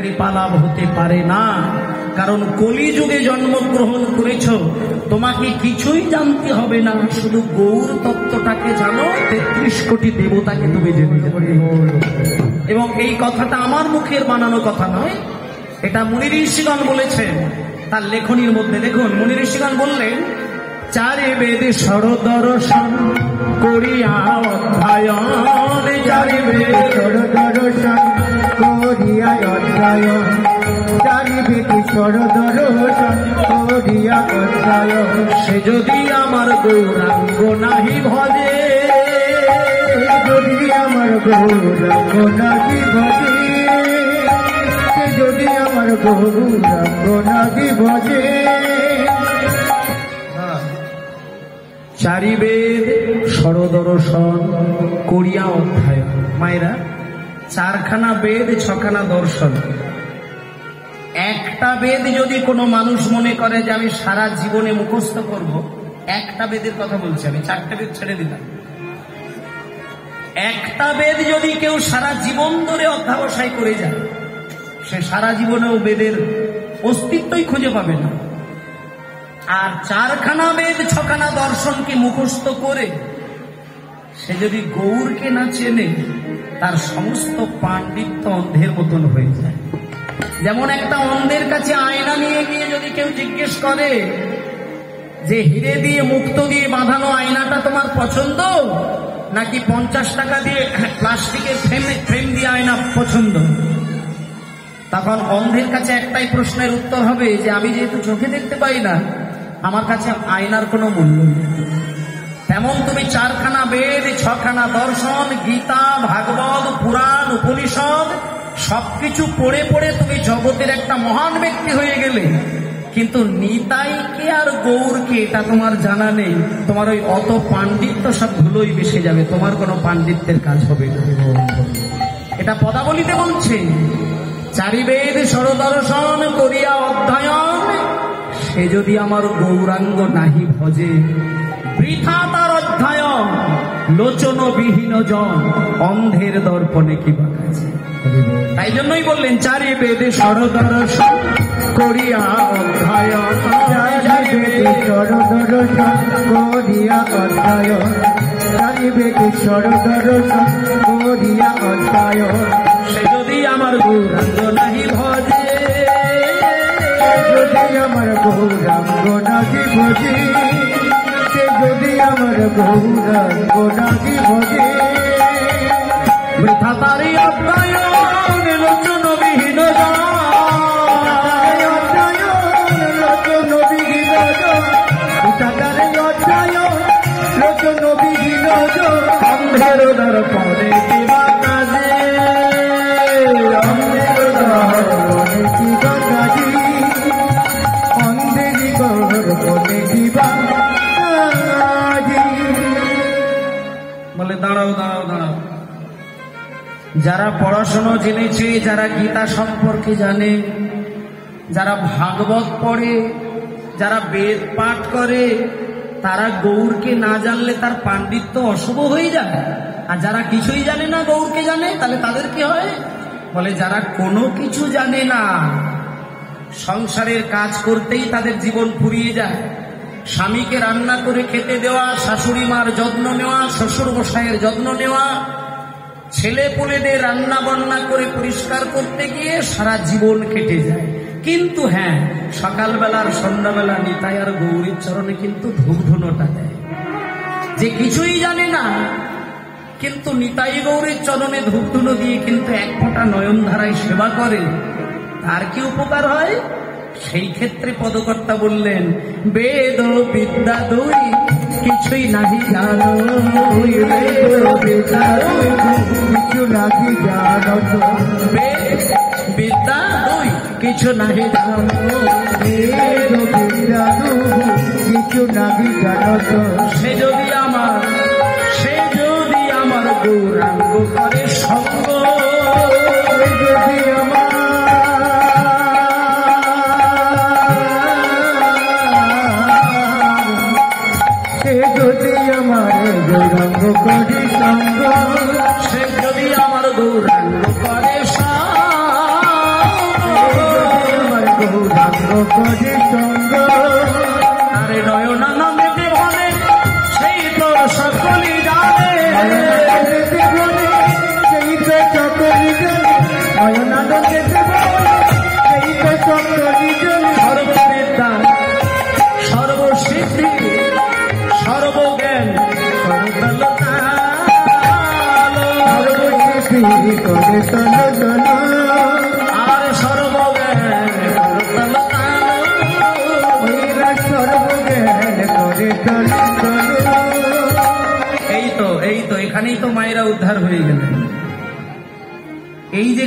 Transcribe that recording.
কৃপালাভ হতে পারে না, কারণ কলিযুগে জন্মগ্রহণ করেছ, তোমাকে কিছুই জানতে হবে না, শুধু গৌর তত্ত্বটাকে জানো, ৩৩ কোটি দেবতাকে তুমি জেনে যাবে। এবং এই কথাটা আমার মুখের বানানো কথা নয়, এটা মুনি ঋষিগণ বলেছেন তার লেখনীর মধ্যে। দেখুন, মুনি ঋষিগণ বললেন, চারে বেদে সরদর্শন করিয়া অধ্যায়ন, চারি বেদে সরদর্শন করিয়া অধ্যায়ন, চারি বেদে সরদর্শন করিয়া অধ্যায়ন, সে যদি আমার গৌরাঙ্গ নাহি ভজে, যদি আমার গৌরাঙ্গ নাহি ভজে, সে যদি আমার গৌরাঙ্গ নাহি ভজে। চারি বেদ সরদর্শন করিয়া অধ্যায়ন, মায়েরা, চারখানা বেদ, ছখানা দর্শন। একটা বেদ যদি কোনো মানুষ মনে করে যে আমি সারা জীবনে মুখস্থ করব, একটা বেদের কথা বলছি আমি, 4টে বেদ ছেড়ে দিলাম। একটা বেদ যদি কেউ সারা জীবন ধরে অধ্যাবসায় করে যায়, সে সারা জীবনেও বেদের অস্তিত্বই খুঁজে পাবে না। আর চারখানা বেদ, ছখানা দর্শনকে মুখস্থ করে সে যদি গৌরকে না চেনে, তার সমস্ত পাণ্ডিত্য অন্ধের মতন হয়ে যায়। যেমন একটা অন্ধের কাছে আয়না নিয়ে গিয়ে যদি কেউ জিজ্ঞেস করে যে হিরে দিয়ে মুক্ত দিয়ে বাঁধানো আয়নাটা তোমার পছন্দ, নাকি 50 টাকা দিয়ে প্লাস্টিকের ফ্রেম দিয়ে আয়না পছন্দ, তখন অন্ধের কাছে একটাই প্রশ্নের উত্তর হবে যে আমি যেহেতু চোখে দেখতে পাই না, আমার কাছে আয়নার কোনো মূল্য নেই। তেমন তুমি চারখানা বেদ, ছখানা দর্শন, গীতা, ভাগবত, পুরাণ, উপনিষদ সবকিছু পড়ে পড়ে তুমি জগতের একটা মহান ব্যক্তি হয়ে গেলে, কিন্তু নিতাইকে আর গৌরকে এটা তোমার জানা নেই, তোমার ওই অত পাণ্ডিত্য সব ধুলোই মিশে যাবে, তোমার কোনো পাণ্ডিত্যের কাজ হবে না। এটা পদাবলিতে বলছে, চারি বেদ সরদর্শন করিয়া অধ্যায়ন, সে যদি আমার গৌরাঙ্গ নাহি ভজে, বৃথা তার অধ্যায়ন, লোচন বিহীন জন, অন্ধের দর্পণে কি বাকাছে। তাই জন্যই বললেন, চারি বেদে সরদর্শন করিয়া অধ্যায়ন, চারি বেদে সরদর্শন করিয়া অধ্যায়ন, চারি বেদে সরদর্শন করিয়া অধ্যায়ন, সে যদি আমার গৌরাঙ্গ নাহি ভজে, যদি আমার গৌরাঙ্গ নাহি ভজে, সে যদি আমার গৌরাঙ্গ নাহি ভজে, বৃথা তারি অধ্যায়ন, লোচন বিহীন জন, লোচন বিহীন জন, বৃথা তারি অধ্যায়ন, লোচন বিহীন জন, অন্ধের দর্পণে কি বাকাছে, অন্ধের দর্পণে কি বাকাছে, অন্ধের দর্পণে কি বাকাছে। বলে দাঁড়াও দাঁড়াও দাঁড়াও, যারা পড়াশোনা জেনেছে, যারা গীতা সম্পর্কে জানে, যারা ভাগবত পড়ে, যারা বেদ পাঠ করে, তারা গৌরকে না জানলে তার পাণ্ডিত্য অশুভ হয়ে যায়। আর যারা কিছুই জানে না, গৌরকে জানে, তাহলে তাদের কি হয়? বলে যারা কোনো কিছু জানে না, সংসারের কাজ করতেই তাদের জীবন ফুরিয়ে যায়। স্বামীকে রান্না করে খেতে দেওয়া, শাশুড়ি মার যত্ন নেওয়া, শ্বশুর মশাইয়ের যত্ন নেওয়া, ছেলে পুলেদের রান্না বান্না করে পরিষ্কার করতে গিয়ে সারা জীবন কেটে যায়। কিন্তু হ্যাঁ, সকালবেলার সন্ধ্যাবেলা নিতাই আর গৌরীর চরণে কিন্তু ধূপধুনোটা দেয়। যে কিছুই জানে না, কিন্তু নিতাই গৌরীর চরণে ধূপধুনো দিয়ে কিন্তু এক ফোঁটা নয়ন ধারায় সেবা করে, তার কি উপকার হয়? সেই ক্ষেত্রে পদকর্তা বললেন, বেদ বিদ্যা দুই কিছুই নাহি জানো, কিছু নাহি জানো, বেদ বিদ্যা দুই কিছু নাহি জানো, বেদ বিদ্যা দুই কিছু নাহি জানো, সে যদি আমার গৌরাঙ্গ করে সঙ্গ, যদি আমার গৌরাঙ্গ করে সঙ্গ, সে যদি আমার গৌরাঙ্গ করে সঙ্গ, করে সঙ্গ আরে নয়না নামে যে বলে সেই তো সকলই জানে সেই তো সকলই জানে নয়নানন্দে সেই তো সকলই জানে সর্ববিদ্যা সর্বসিদ্ধি সর্বজ্ঞান সর্বসিদ্ধি করে তন আর সর্বজ্ঞান সর্বজ্ঞান করে তন এই তো এখানেই তো মায়েরা উদ্ধার হয়ে গেলেন। এই যে